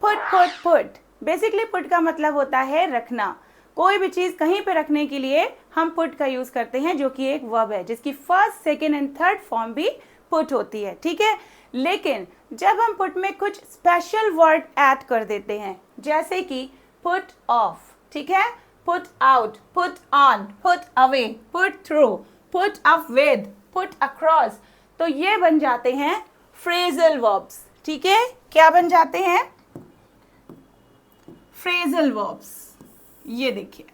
Put basically put का मतलब होता है रखना। कोई भी चीज कहीं पे रखने के लिए हम पुट का यूज करते हैं, जो कि एक वर्ब है जिसकी first, second and third form भी पुट होती है, ठीक है। लेकिन जब हम पुट में कुछ स्पेशल वर्ड ऐड कर देते हैं, जैसे कि पुट ऑफ, ठीक है, put out, put on, put away, put through, put up with, put across, तो ये बन जाते हैं फ्रेजल वर्ब्स, ठीक है। क्या बन जाते हैं? फ्रेजल वर्ब्स, ये देखिए,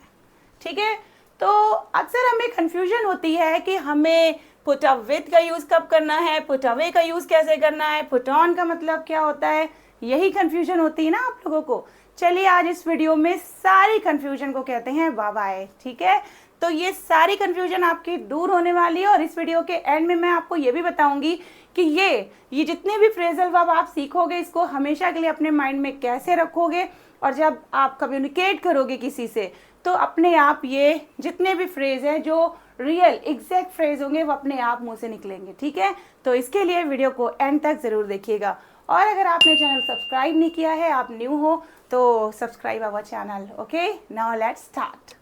ठीक है। तो अक्सर हमें कंफ्यूजन होती है कि हमें पुट अप विद का यूज कब करना है, पुट अवे का यूज कैसे करना है, पुट ऑन का मतलब क्या होता है, यही कंफ्यूजन होती है ना आप लोगों को। चलिए आज इस वीडियो में सारी कंफ्यूजन को कहते हैं बाय बाय, ठीक है। तो ये सारी कंफ्यूजन आपकी दूर होने वाली है और इस वीडियो के एंड में मैं आपको ये भी बताऊंगी कि ये जितने भी फ्रेजल वर्ब आप सीखोगे, इसको हमेशा के लिए अपने माइंड में कैसे रखोगे, और जब आप कम्युनिकेट करोगे किसी से तो अपने आप ये जितने भी फ्रेज हैं जो रियल एग्जैक्ट फ्रेज होंगे वो अपने आप मुंह से निकलेंगे, ठीक है। तो इसके लिए वीडियो को एंड तक जरूर देखिएगा। और अगर आपने चैनल सब्सक्राइब नहीं किया है, आप न्यू हो, तो subscribe our channel. Okay, now let's start.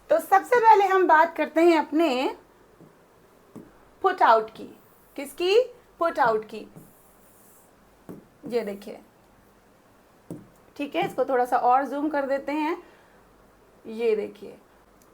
तो सबसे पहले हम बात करते हैं अपने पुट आउट की। किसकी? पुट आउट की। ये देखिए, ठीक है, इसको थोड़ा सा और जूम कर देते हैं, ये देखिए।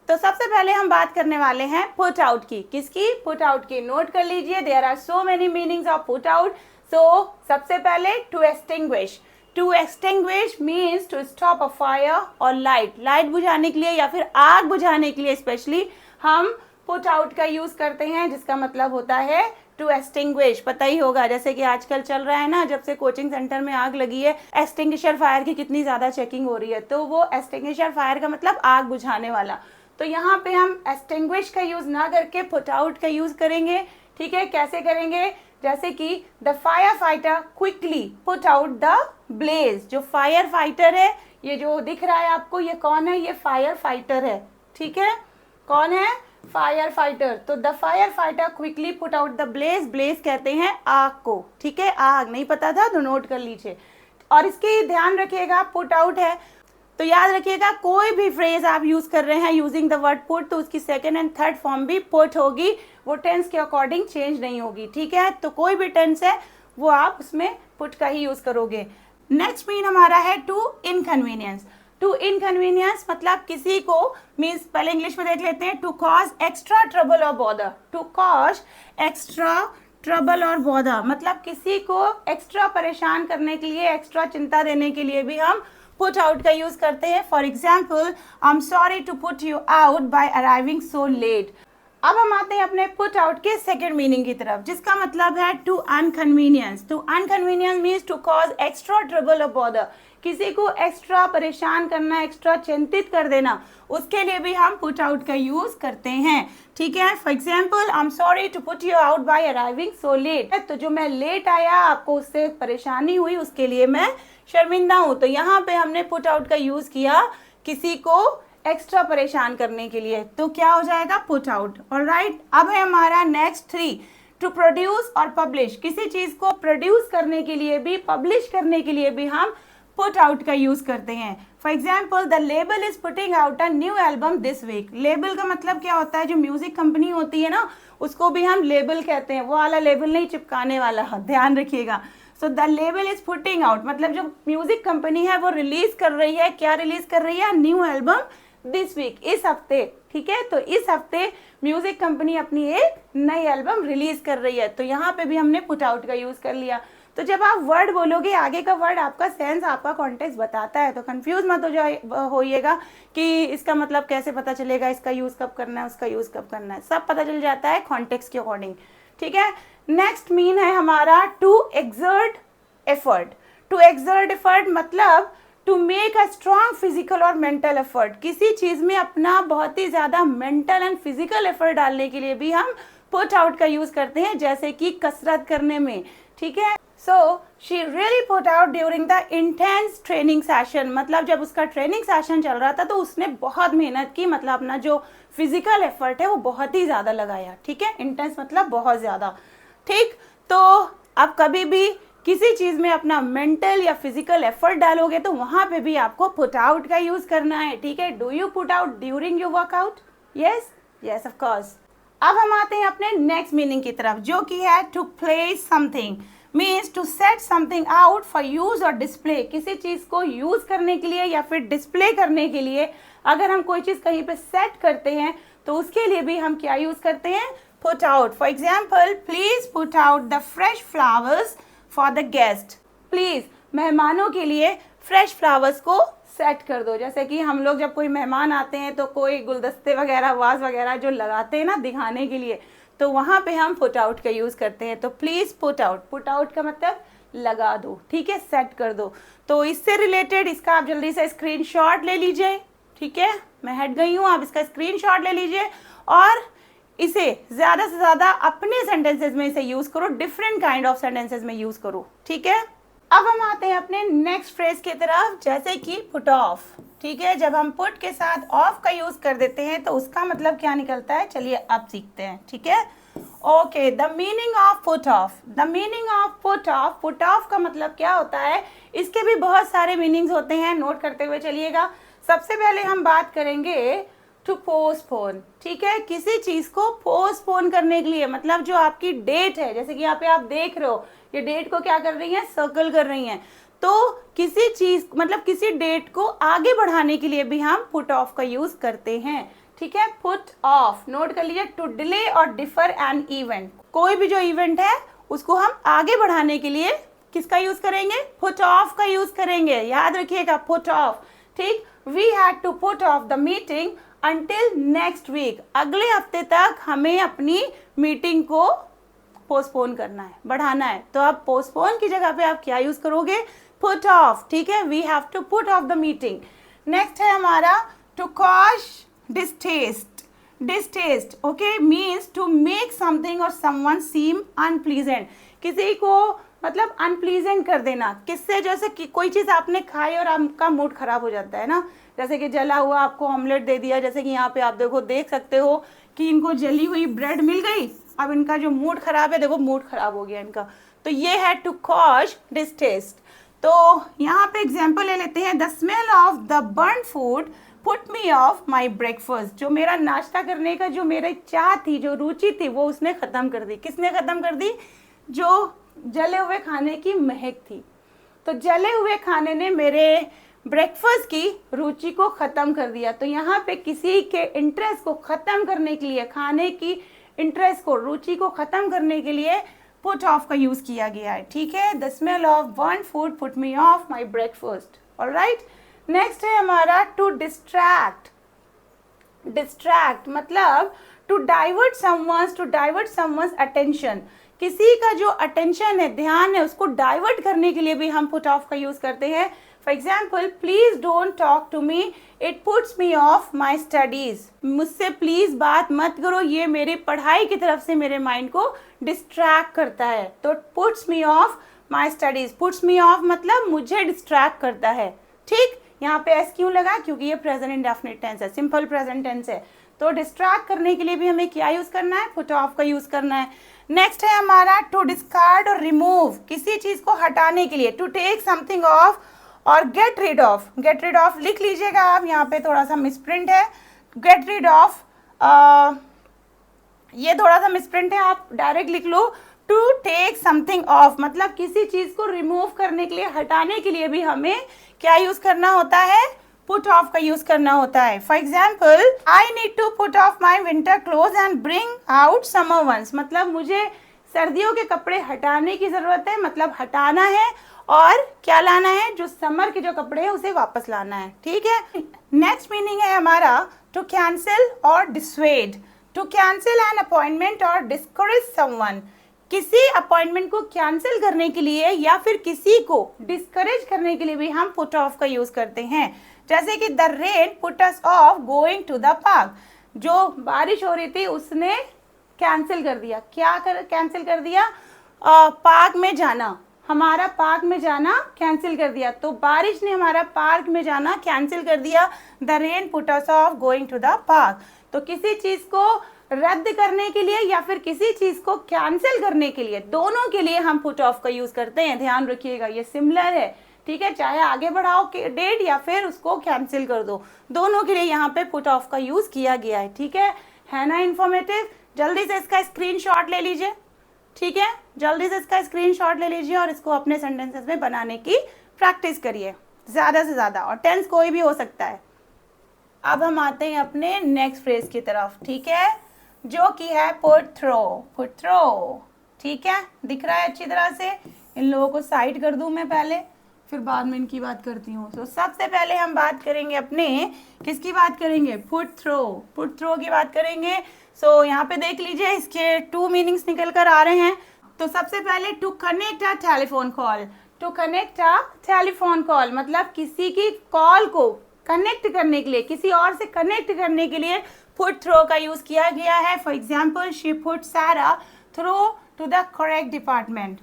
तो सबसे पहले हम बात करने वाले हैं पुट आउट की। किसकी? पुट आउट की। नोट कर लीजिए, there are so many meanings of put out. So सबसे पहले to extinguish. To extinguish means to stop a fire और लाइट बुझाने के लिए या फिर आग बुझाने के लिए स्पेशली हम पुट आउट का यूज करते हैं, जिसका मतलब होता है टू एक्सटिंग्विश। पता ही होगा, जैसे कि आजकल चल रहा है ना, जब से कोचिंग सेंटर में आग लगी है, एक्सटिंग्विशर फायर की कितनी ज्यादा चेकिंग हो रही है, तो वो एक्सटिंग्विशर फायर का मतलब आग बुझाने वाला। तो यहाँ पे हम एक्सटिंग्विश का यूज ना करके पुट आउट का यूज करेंगे, ठीक है। कैसे करेंगे? जैसे कि the fire fighter quickly put out the blaze. जो फायर फाइटर है, ये जो दिख रहा है आपको, ये कौन है? ये फायर फाइटर है, ठीक है। कौन है? Fire fighter. तो the fire fighter quickly put out the blaze. Blaze कहते हैं आग को, ठीक है। आग नहीं पता था तो नोट कर लीजिए। और इसकी ध्यान रखिएगा, पुट आउट है तो याद रखिएगा, कोई भी फ्रेज आप यूज कर रहे हैं यूजिंग द वर्ड पुट, तो उसकी सेकेंड एंड थर्ड फॉर्म भी पुट होगी, वो टेंस के अकॉर्डिंग चेंज नहीं होगी, ठीक है। तो कोई भी टेंस है वो आप उसमें पुट का ही यूज करोगे। नेक्स्ट मीन हमारा है टू इनकन्वीनियंस। टू इनकन्वीनियंस मतलब किसी को, मीन्स पहले इंग्लिश में देख लेते हैं, टू कॉज एक्स्ट्रा ट्रबल और bother. To cause extra trouble और बॉदर मतलब किसी को एक्स्ट्रा परेशान करने के लिए, एक्स्ट्रा चिंता देने के लिए भी हम पुट आउट का यूज करते हैं। For example, I am sorry to put you out by arriving so late. अब हम आते हैं अपने पुट आउट के सेकेंड मीनिंग की तरफ, जिसका मतलब है to inconvenience. To inconvenience means to cause extra trouble और बॉदर। किसी को एक्स्ट्रा परेशान करना, एक्स्ट्रा चिंतित कर देना, उसके लिए भी हम पुट आउट का यूज करते हैं, ठीक है। For example, I am sorry to put you out by arriving so late. तो जो मैं लेट आया, आपको उससे परेशानी हुई, उसके लिए मैं शर्मिंदा हूं। तो यहाँ पे हमने पुट आउट का यूज किया किसी को एक्स्ट्रा परेशान करने के लिए, तो क्या हो जाएगा? Put out. ऑलराइट, अब है हमारा नेक्स्ट 3, टू प्रोड्यूस और पब्लिश। किसी चीज को प्रोड्यूस करने के लिए भी, पब्लिश करने के लिए भी हम पुट आउट का यूज करते हैं। For example, the label is putting out a new album this week. Label का मतलब क्या होता है? जो म्यूजिक कंपनी होती है ना, उसको भी हम लेबल कहते हैं। वो वाला लेबल नहीं, चिपकाने वाला, ध्यान रखिएगा। So the label is putting out मतलब जो म्यूजिक कंपनी है वो रिलीज कर रही है, क्या रिलीज कर रही है? न्यू एल्बम दिस वीक, इस हफ्ते, ठीक है। तो इस हफ्ते म्यूजिक कंपनी अपनी एक नई एल्बम रिलीज कर रही है, तो यहाँ पे भी हमने पुट आउट का यूज कर लिया। तो जब आप वर्ड बोलोगे, आगे का वर्ड आपका सेंस, आपका कॉन्टेक्स्ट बताता है, तो कंफ्यूज मत होइएगा कि इसका मतलब कैसे पता चलेगा, इसका यूज कब करना है, उसका यूज कब करना है, सब पता चल जाता है कॉन्टेक्स्ट के अकॉर्डिंग, ठीक है। नेक्स्ट मीन है हमारा to exert effort. To exert effort मतलब to make a strong physical और मेंटल एफर्ट। किसी चीज में अपना बहुत ही ज्यादा मेंटल एंड फिजिकल एफर्ट डालने के लिए भी हम पुट आउट का यूज करते हैं, जैसे कि कसरत करने में, ठीक है। So she really put out during the intense training session मतलब जब उसका ट्रेनिंग सेशन चल रहा था तो उसने बहुत मेहनत की, मतलब अपना जो फिजिकल एफर्ट है वो बहुत ही ज्यादा लगाया, ठीक है। इंटेंस मतलब बहुत ज्यादा, ठीक। तो अब कभी भी किसी चीज में अपना मेंटल या फिजिकल एफर्ट डालोगे तो वहां पे भी आपको पुट आउट का यूज करना है, ठीक है। Do you put out during your workout? Yes, yes of course. अब हम आते हैं अपने नेक्स्ट मीनिंग की तरफ, जो कि है to place something, means to set something out for use और डिस्प्ले। किसी चीज को यूज करने के लिए या फिर डिस्प्ले करने के लिए अगर हम कोई चीज कहीं पे सेट करते हैं तो उसके लिए भी हम क्या यूज करते हैं? Put out. For example, please put out the fresh flowers for the guest. Please मेहमानों के लिए फ्रेश फ्लावर्स को सेट कर दो। जैसे कि हम लोग जब कोई मेहमान आते हैं तो कोई गुलदस्ते वगैरह, वाज वगैरह जो लगाते हैं ना दिखाने के लिए, तो वहां पे हम पुट आउट का यूज करते हैं। तो please put out, put out का मतलब लगा दो, ठीक है, सेट कर दो। तो इससे रिलेटेड इसका आप जल्दी से स्क्रीनशॉट ले लीजिए, ठीक है, मैं हट गई हूँ, आप इसका स्क्रीनशॉट ले लीजिए और इसे ज्यादा से ज्यादा अपने सेंटेंसेस में इसे यूज करो, डिफरेंट काइंड ऑफ सेंटेंसेस में यूज करो, ठीक है। अब हम आते हैं अपने नेक्स्ट फ्रेज की तरफ, जैसे कि पुट ऑफ, ठीक है। जब हम पुट के साथ ऑफ का यूज कर देते हैं तो उसका मतलब क्या निकलता है, चलिए अब सीखते हैं, ठीक है। Okay, the meaning of put off, the meaning of put off, put off का मतलब क्या होता है, इसके भी बहुत सारे मीनिंग्स होते हैं, नोट करते हुए चलिएगा। सबसे पहले हम बात करेंगे टू पोस्टपोन, ठीक है। किसी चीज को पोस्टपोन करने के लिए, मतलब जो आपकी डेट है, जैसे कि यहाँ पे आप देख रहे हो, ये डेट को क्या कर रही हैं, सर्कल कर रही हैं। तो किसी चीज, मतलब किसी डेट को आगे बढ़ाने के लिए भी हम पुट ऑफ का यूज करते हैं, ठीक है। पुट ऑफ, नोट कर लीजिए, टू डिले और डिफर एन इवेंट। कोई भी जो इवेंट है उसको हम आगे बढ़ाने के लिए किसका यूज करेंगे, पुट ऑफ का यूज करेंगे, याद रखिएगा, पुट ऑफ, ठीक। We had to put off the meeting until next week, अगले हफ्ते तक हमें अपनी मीटिंग को पोस्टपोन करना है, बढ़ाना है। तो आप पोस्टपोन की जगह पे आप क्या यूज करोगे, पुट ऑफ, ठीक है। We have to put off the meeting. Next है हमारा to cause distaste, distaste, okay, means to make something और समवन सीम अनप्लीजेंट, किसी को मतलब अनप्लीजेंट कर देना। किससे, जैसे कि कोई चीज़ आपने खाई और आपका मूड खराब हो जाता है ना, जैसे कि जला हुआ आपको ऑमलेट दे दिया, जैसे कि यहाँ पे आप देखो, देख सकते हो कि इनको जली हुई ब्रेड मिल गई, अब इनका जो मूड खराब है, देखो मूड खराब हो गया इनका, तो ये है टू कॉज डिस्टेस्ट। तो यहाँ पे एग्जाम्पल ले लेते हैं, the smell of the burn food put me off my breakfast, जो मेरा नाश्ता करने का जो मेरी चाह थी, जो रुचि थी, वो उसने ख़त्म कर दी। किसने ख़त्म कर दी, जो जले हुए खाने की महक थी। तो जले हुए खाने ने मेरे ब्रेकफास्ट की रुचि को ख़त्म कर दिया। तो यहाँ पे किसी के इंटरेस्ट को ख़त्म करने के लिए, खाने की इंटरेस्ट को, रुचि को ख़त्म करने के लिए पुट ऑफ का यूज़ किया गया है, ठीक है। The smell of burn food put me off my breakfast, alright. Next है हमारा टू डिस्ट्रैक्ट, डिस्ट्रैक्ट मतलब टू डाइवर्ट समवन्स अटेंशन, किसी का जो अटेंशन है, ध्यान है, उसको डाइवर्ट करने के लिए भी हम पुट ऑफ का यूज करते हैं। For example, please don't talk to me, it puts me off my studies, मुझसे प्लीज बात मत करो, ये मेरी पढ़ाई की तरफ से मेरे माइंड को डिस्ट्रैक्ट करता है। तो puts me off my studies, puts me of मतलब मुझे डिस्ट्रैक्ट करता है, ठीक। यहाँ पे एस क्यों लगा, क्योंकि ये प्रेजेंट इंडेफिनिट टेंस है, सिंपल प्रेजेंट टेंस है। तो डिस्ट्रैक्ट करने के लिए भी हमें क्या यूज करना है, पुट ऑफ का यूज करना है। नेक्स्ट है हमारा टू डिस्कार्ड और रिमूव, किसी चीज को हटाने के लिए, टू टेक समथिंग ऑफ और get rid off. Get rid off लिख लीजिएगा आप, यहाँ पे थोड़ा सा मिसप्रिंट है, गेट रिड ऑफ, ये थोड़ा सा मिसप्रिंट है, आप डायरेक्ट लिख लो टू टेक समथिंग ऑफ, मतलब किसी चीज को रिमूव करने के लिए, हटाने के लिए भी हमें क्या यूज करना होता है, पुट ऑफ का यूज करना होता है। For example, I need to put off my winter cloth and bring out summer ones, मतलब मुझे सर्दियों के कपड़े हटाने की जरूरत है, मतलब हटाना है और क्या लाना है, जो समर के जो कपड़े हैं उसे वापस लाना है, ठीक है। नेक्स्ट मीनिंग है हमारा टू कैंसिल और डिस्वेड, टू कैंसिल एन अपॉइंटमेंट और डिस्करेज समवन, किसी अपॉइंटमेंट को कैंसिल करने के लिए या फिर किसी को डिस्करेज करने के लिए भी हम पुट ऑफ का यूज करते हैं। जैसे कि the rain put us off going to the park, जो बारिश हो रही थी उसने कैंसिल कर दिया, क्या कैंसिल कर दिया, पार्क में जाना, हमारा पार्क में जाना कैंसिल कर दिया। तो बारिश ने हमारा पार्क में जाना कैंसिल कर दिया, the rain put us off going to the park. तो किसी चीज को रद्द करने के लिए या फिर किसी चीज को कैंसिल करने के लिए, दोनों के लिए हम पुट ऑफ का यूज करते हैं। ध्यान रखिएगा ये सिमिलर है, ठीक है, चाहे आगे बढ़ाओ डेट या फिर उसको कैंसिल कर दो, दोनों के लिए यहाँ पे पुट ऑफ का यूज किया गया है। ठीक है ना इन्फॉर्मेटिव? जल्दी से इसका स्क्रीनशॉट ले लीजिए, ठीक है, जल्दी से इसका स्क्रीनशॉट ले लीजिए और इसको अपने सेंटेंसेस में बनाने की प्रैक्टिस करिए ज्यादा से ज्यादा, और टेंस कोई भी हो सकता है। अब हम आते हैं अपने नेक्स्ट फ्रेज की तरफ, ठीक है, जो कि है पुट थ्रो। पुट थ्रो, ठीक है, दिख रहा है अच्छी तरह से? इन लोगों को साइड कर दूं मैं पहले, फिर बाद में इनकी बात करती हूँ। तो सबसे पहले हम बात करेंगे अपने किसकी बात करेंगे? पुट थ्रो, पुट थ्रो की बात करेंगे। सो यहाँ पे देख लीजिए इसके 2 मीनिंग्स निकल कर आ रहे हैं। तो सबसे पहले to connect a telephone call, to connect a telephone call मतलब किसी की कॉल को कनेक्ट करने के लिए, किसी और से कनेक्ट करने के लिए पुट थ्रो का यूज किया गया है। For example, she put Sara through to the correct department.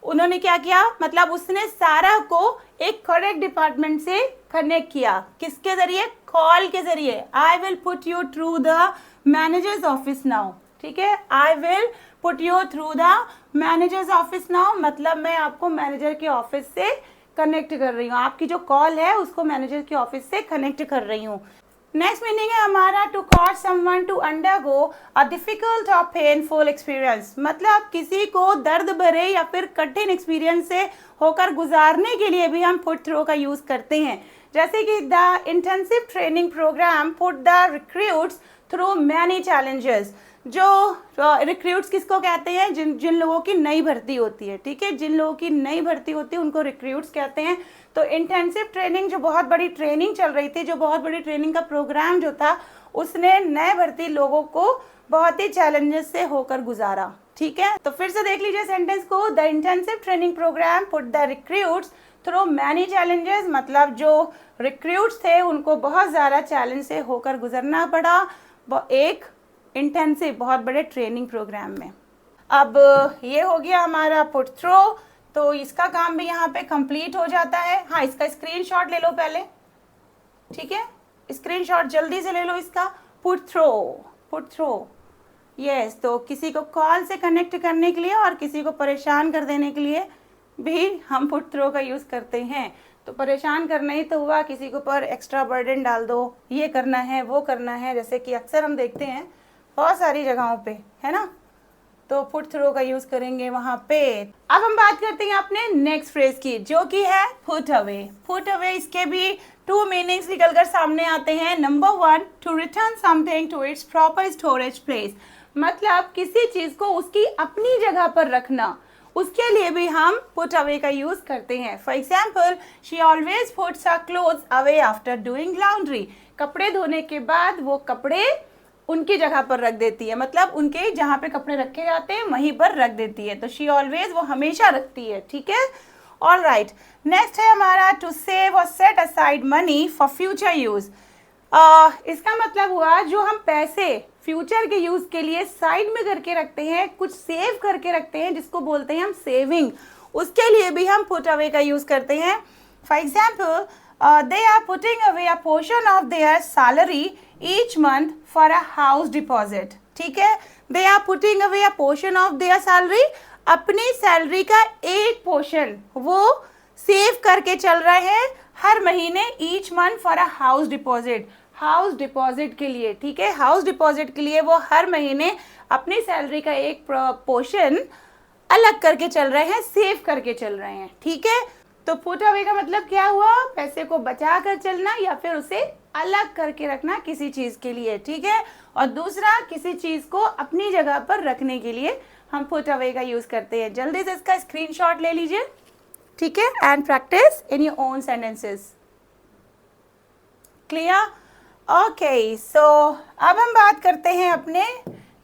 उन्होंने क्या किया, मतलब उसने सारा को एक करेक्ट डिपार्टमेंट से कनेक्ट किया। किसके जरिए? कॉल के जरिए। I will put you through the managers office now, ठीक है, I will put you through the managers office now मतलब मैं आपको मैनेजर के ऑफिस से कनेक्ट कर रही हूँ, आपकी जो कॉल है उसको मैनेजर के ऑफिस से कनेक्ट कर रही हूँ। नेक्स्ट मीनिंग है हमारा to cause someone to undergo a difficult और पेनफुल एक्सपीरियंस मतलब किसी को दर्द भरे या फिर कठिन एक्सपीरियंस से होकर गुजारने के लिए भी हम पुट थ्रो का यूज करते हैं। जैसे कि the intensive training programme put the recruits through many challenges. जो रिक्रूट्स किसको कहते हैं? जिन लोगों की नई भर्ती होती है, ठीक है, जिन लोगों की नई भर्ती होती है उनको रिक्रूट्स कहते हैं। तो इंटेंसिव ट्रेनिंग जो बहुत बड़ी ट्रेनिंग चल रही थी, जो बहुत बड़ी ट्रेनिंग का प्रोग्राम जो था, उसने नए भर्ती लोगों को बहुत ही चैलेंजेस से होकर गुजारा। ठीक है, तो फिर से देख लीजिए सेंटेंस को। The intensive training programme put the recruits through many challenges मतलब जो रिक्रूट्स थे उनको बहुत ज़्यादा चैलेंज से होकर गुजरना पड़ा एक इंटेंसिव बहुत बड़े ट्रेनिंग प्रोग्राम में। अब ये हो गया हमारा पुट थ्रो, तो इसका काम भी यहाँ पे कंप्लीट हो जाता है। हाँ, इसका स्क्रीनशॉट ले लो पहले, ठीक है, स्क्रीनशॉट जल्दी से ले लो इसका। Put through, put through, yes. तो किसी को कॉल से कनेक्ट करने के लिए और किसी को परेशान कर देने के लिए भी हम पुट थ्रो का यूज़ करते हैं। तो परेशान करना ही तो हुआ, किसी के ऊपर एक्स्ट्रा बर्डन डाल दो, ये करना है वो करना है, जैसे कि अक्सर हम देखते हैं बहुत सारी जगहों पे, है ना, तो पुट थ्रो का यूज करेंगे वहां पे। अब हम बात करते हैं अपने नेक्स्ट फ्रेज की, जो कि है पुट अवे। पुट अवे, इसके भी 2 मीनिंग्स निकलकर सामने आते हैं। Number 1, to return something to its proper storage place मतलब किसी चीज को उसकी अपनी जगह पर रखना, उसके लिए भी हम पुट अवे का यूज करते हैं। For example, she always puts her clothes away after doing laundry. कपड़े धोने के बाद वो कपड़े उनकी जगह पर रख देती है, मतलब उनके जहाँ पे कपड़े रखे जाते हैं वहीं पर रख देती है। तो शी ऑलवेज, वो हमेशा रखती है। ठीक है, ऑल राइट। नेक्स्ट है हमारा टू सेव और set aside money for future use. इसका मतलब हुआ जो हम पैसे फ्यूचर के यूज के लिए साइड में करके रखते हैं, कुछ सेव करके रखते हैं, जिसको बोलते हैं हम सेविंग, उसके लिए भी हम पुट अवे का यूज करते हैं। For example, they are putting away a portion of their salary each month for a house deposit. ठीक है, they are putting away a portion of their salary, अपनी सैलरी का एक पोर्शन वो save करके चल रहे हैं हर महीने, each month for a house deposit, house deposit के लिए। ठीक है, हाउस डिपॉजिट के लिए वो हर महीने अपनी सैलरी का एक पोर्शन अलग करके चल रहे हैं, सेव करके चल रहे हैं। ठीक है, तो पुट अवे का मतलब क्या हुआ? पैसे को बचा कर चलना या फिर उसे अलग करके रखना किसी चीज के लिए। ठीक है, और दूसरा किसी चीज को अपनी जगह पर रखने के लिए हम पुट अवे का यूज करते हैं। जल्दी से इसका स्क्रीनशॉट ले लीजिए, ठीक है, and practice in your own sentences. Clear? Okay, so अब हम बात करते हैं अपने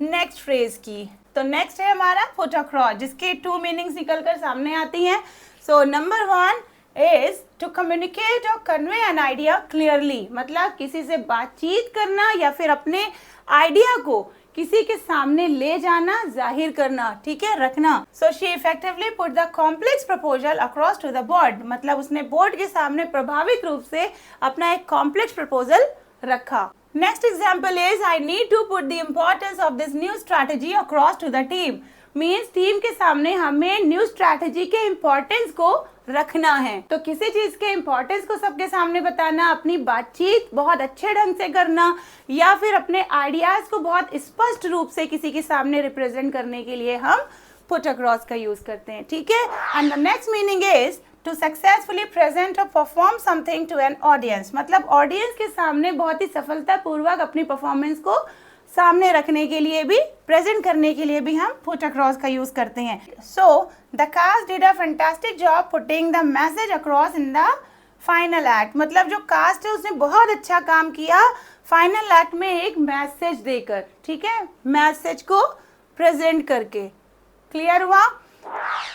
नेक्स्ट फ्रेज की। तो नेक्स्ट है हमारा पुट अक्रॉस, जिसके 2 मीनिंग्स निकलकर सामने आती हैं। So number 1 is to communicate or convey an idea clearly मतलब किसी से बातचीत करना या फिर अपने आइडिया को किसी के सामने ले जाना, जाहिर करना, ठीक है, रखना। So she effectively put the complex proposal across to the board मतलब उसने बोर्ड के सामने प्रभावित रूप से अपना एक कॉम्प्लेक्स प्रपोजल रखा। Next example is I need to put the importance of this new strategy across to the team. Means team के सामने हमें न्यू स्ट्रैटेजी के इम्पोर्टेंस को रखना है। तो किसी चीज के इम्पोर्टेंस को सबके सामने बताना, अपनी बातचीत बहुत अच्छे ढंग से करना, या फिर अपने आइडियाज को बहुत स्पष्ट रूप से किसी के सामने रिप्रेजेंट करने के लिए हम पुट अक्रॉस का यूज करते हैं। ठीक है। And the next meaning is to successfully present और perform something to an audience. मतलब ऑडियंस के सामने बहुत ही सफलतापूर्वक अपनी परफॉर्मेंस को सामने रखने के लिए भी, प्रेजेंट करने के लिए भी हम पुट अक्रॉस का यूज करते हैं। So the cast did a fantastic job putting the message across in the final act. मतलब जो कास्ट है उसने बहुत अच्छा काम किया फाइनल एक्ट में एक मैसेज देकर। ठीक है, मैसेज को प्रेजेंट करके। क्लियर हुआ?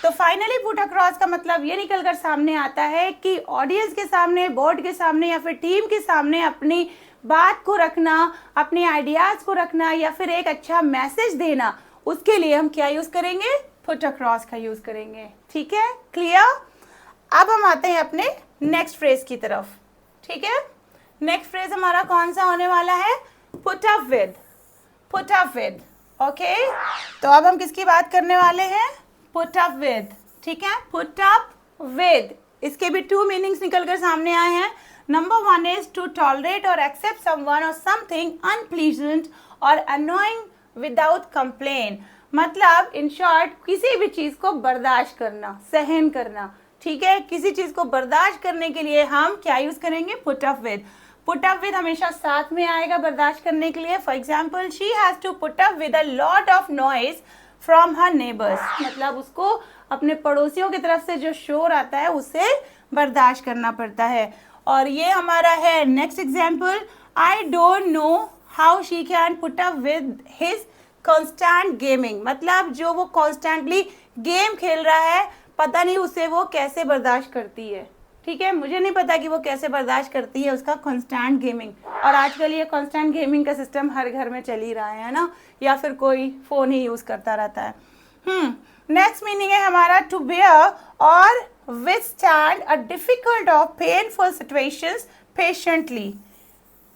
तो फाइनली पुट अक्रॉस का मतलब ये निकल कर सामने आता है कि ऑडियंस के सामने, बोर्ड के सामने या फिर टीम के सामने अपनी बात को रखना, अपने आइडियाज को रखना या फिर एक अच्छा मैसेज देना, उसके लिए हम क्या यूज करेंगे? पुट अक्रॉस का यूज करेंगे। ठीक है, क्लियर? अब हम आते हैं अपने नेक्स्ट फ्रेज की तरफ। ठीक है, नेक्स्ट फ्रेज हमारा कौन सा होने वाला है? Put up with. Put up with. Okay, तो अब हम किसकी बात करने वाले हैं? Put up with. ठीक है, पुट अप विद, इसके भी टू मीनिंग्स निकल कर सामने आए हैं। Number one is to tolerate और एक्सेप्ट समवन और समथिंग अनप्लीजेंट और अनोइंग विदाउट कंप्लेन। मतलब इन शॉर्ट किसी भी चीज को बर्दाश्त करना, सहन करना। ठीक है, किसी चीज को बर्दाश्त करने के लिए हम क्या यूज करेंगे? Put up with. Put up with हमेशा साथ में आएगा बर्दाश्त करने के लिए। For example, she has to put up with a lot of noise from her neighbours. मतलब उसको अपने पड़ोसियों की तरफ से जो शोर आता है उसे बर्दाश्त करना पड़ता है। और ये हमारा है next example, I don't know how she can put up with his constant gaming. मतलब जो वो कॉन्स्टेंटली गेम खेल रहा है, पता नहीं उसे वो कैसे बर्दाश्त करती है। ठीक है, मुझे नहीं पता कि वो कैसे बर्दाश्त करती है उसका कॉन्स्टेंट गेमिंग। और आजकल ये कॉन्स्टेंट गेमिंग का सिस्टम हर घर में चल ही रहा है ना, या फिर कोई फोन ही यूज करता रहता है। नेक्स्ट मीनिंग है हमारा टू बेयर और विथस्टैंड अ डिफिकल्ट और पेनफुल सिचुएशंस पेशेंटली।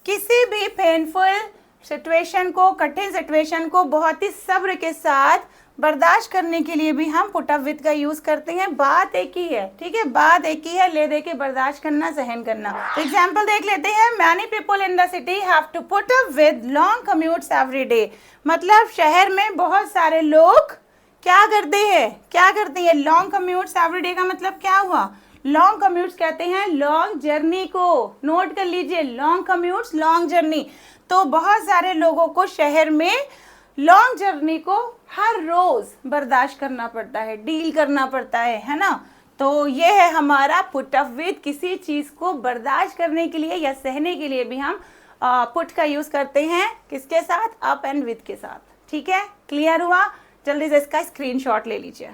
किसी भी पेनफुल सिचुएशन को, कठिन सिचुएशन को बहुत ही सब्र के साथ बर्दाश्त करने के लिए भी हम पुट अप विद का यूज करते हैं। बात एक ही है। ठीक है, बात एक ही है, ले दे के बर्दाश्त करना, सहन करना। एग्जाम्पल देख लेते हैं। Many people in the city have to put up with long commutes every day. मतलब शहर में बहुत सारे लोग क्या करते हैं? क्या करते हैं? लॉन्ग कम्यूट्स एवरी डे का मतलब क्या हुआ? लॉन्ग कम्यूट्स कहते हैं लॉन्ग जर्नी को। नोट कर लीजिए, लॉन्ग कम्यूट्स, लॉन्ग जर्नी। तो बहुत सारे लोगों को शहर में लॉन्ग जर्नी को हर रोज बर्दाश्त करना पड़ता है, डील करना पड़ता है ना। तो ये है हमारा पुट अप विद। किसी चीज को बर्दाश्त करने के लिए या सहने के लिए भी हम पुट का यूज करते हैं। किसके साथ? अप एंड विद के साथ। ठीक है, क्लियर हुआ? जल्दी से इसका स्क्रीनशॉट ले लीजिए।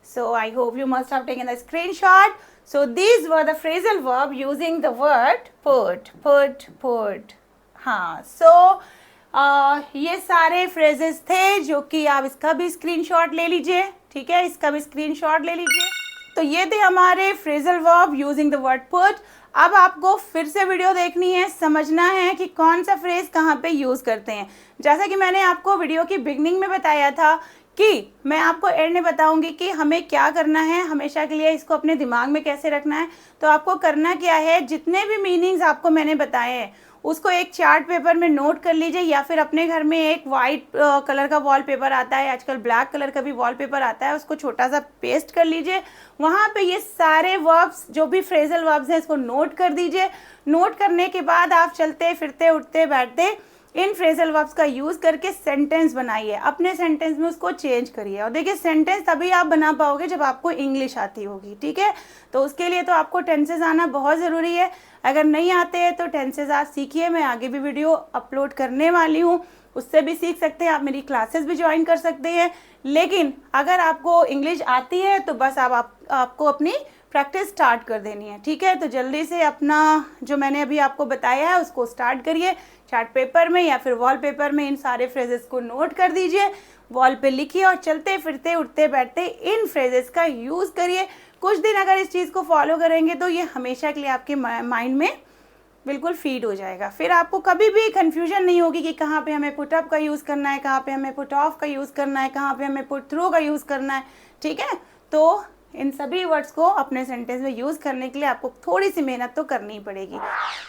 So I hope you must have taken the screenshot. So these were the phrasal verb using the word put, put, put. हाँ, so ये सारे phrases थे जो कि आप इसका भी screenshot ले लीजिए। ठीक है, इसका भी screenshot ले लीजिए। तो ये थे हमारे phrasal verb using the word put। अब आपको फिर से वीडियो देखनी है, समझना है कि कौन सा फ्रेज कहाँ पे यूज करते हैं। जैसा कि मैंने आपको वीडियो की बिगनिंग में बताया था कि मैं आपको एंड में बताऊंगी कि हमें क्या करना है, हमेशा के लिए इसको अपने दिमाग में कैसे रखना है। तो आपको करना क्या है, जितने भी मीनिंग्स आपको मैंने बताए हैं उसको एक चार्ट पेपर में नोट कर लीजिए, या फिर अपने घर में एक वाइट कलर का वॉलपेपर आता है, आजकल ब्लैक कलर का भी वॉलपेपर आता है, उसको छोटा सा पेस्ट कर लीजिए। वहाँ पे ये सारे वर्ब्स, जो भी फ्रेजल वर्ब्स हैं, इसको नोट कर दीजिए। नोट करने के बाद आप चलते फिरते उठते बैठते इन फ्रेजल वर्ब्स का यूज करके सेंटेंस बनाइए। अपने सेंटेंस में उसको चेंज करिए। और देखिए, सेंटेंस तभी आप बना पाओगे जब आपको इंग्लिश आती होगी। ठीक है, तो उसके लिए तो आपको टेंसेस आना बहुत ज़रूरी है। अगर नहीं आते हैं तो टेंसेस आप सीखिए। मैं आगे भी वीडियो अपलोड करने वाली हूँ, उससे भी सीख सकते हैं आप। मेरी क्लासेस भी ज्वाइन कर सकते हैं। लेकिन अगर आपको इंग्लिश आती है तो बस आपको अपनी प्रैक्टिस स्टार्ट कर देनी है। ठीक है, तो जल्दी से अपना जो मैंने अभी आपको बताया है उसको स्टार्ट करिए। चार्ट पेपर में या फिर वॉल पेपर में इन सारे फ्रेजेस को नोट कर दीजिए, वॉल पे लिखिए और चलते फिरते उठते बैठते इन फ्रेजेस का यूज़ करिए। कुछ दिन अगर इस चीज़ को फॉलो करेंगे तो ये हमेशा के लिए आपके माइंड में बिल्कुल फीड हो जाएगा। फिर आपको कभी भी कंफ्यूजन नहीं होगी कि कहाँ पे हमें पुट अप का यूज़ करना है, कहाँ पे हमें पुट ऑफ का यूज़ करना है, कहाँ पे हमें पुट थ्रू का यूज़ करना है। ठीक है, तो इन सभी वर्ड्स को अपने सेंटेंस में यूज़ करने के लिए आपको थोड़ी सी मेहनत तो करनी पड़ेगी।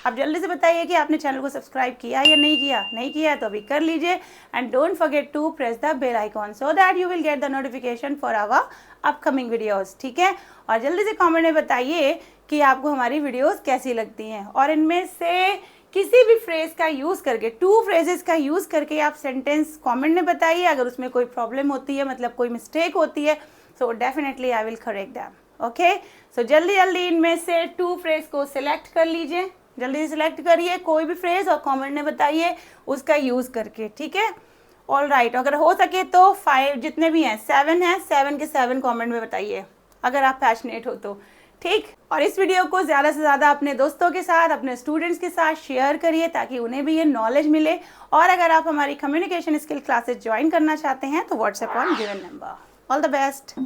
आप जल्दी से बताइए कि आपने चैनल को सब्सक्राइब किया या नहीं किया। नहीं किया है तो अभी कर लीजिए, and don't forget to press the bell icon so that you will get the notification for our upcoming videos. ठीक है, और जल्दी से कमेंट में बताइए कि आपको हमारी वीडियोस कैसी लगती हैं, और इनमें से किसी भी फ्रेज का यूज़ करके, 2 फ्रेजेस का यूज़ करके आप सेंटेंस कमेंट में बताइए। अगर उसमें कोई प्रॉब्लम होती है, मतलब कोई मिस्टेक होती है, so definitely I will correct them. Okay, so जल्दी जल्दी इनमें से 2 फ्रेज को सिलेक्ट कर लीजिए, जल्दी से सिलेक्ट करिए कोई भी फ्रेज और कमेंट में बताइए उसका यूज़ करके। ठीक है, ऑल राइट, अगर हो सके तो 5 जितने भी हैं, 7 हैं, 7 के 7 कमेंट में बताइए अगर आप पैशनेट हो तो। ठीक, और इस वीडियो को ज़्यादा से ज़्यादा अपने दोस्तों के साथ, अपने स्टूडेंट्स के साथ शेयर करिए ताकि उन्हें भी ये नॉलेज मिले। और अगर आप हमारी कम्युनिकेशन स्किल क्लासेस ज्वाइन करना चाहते हैं तो WhatsApp on given number. All the best.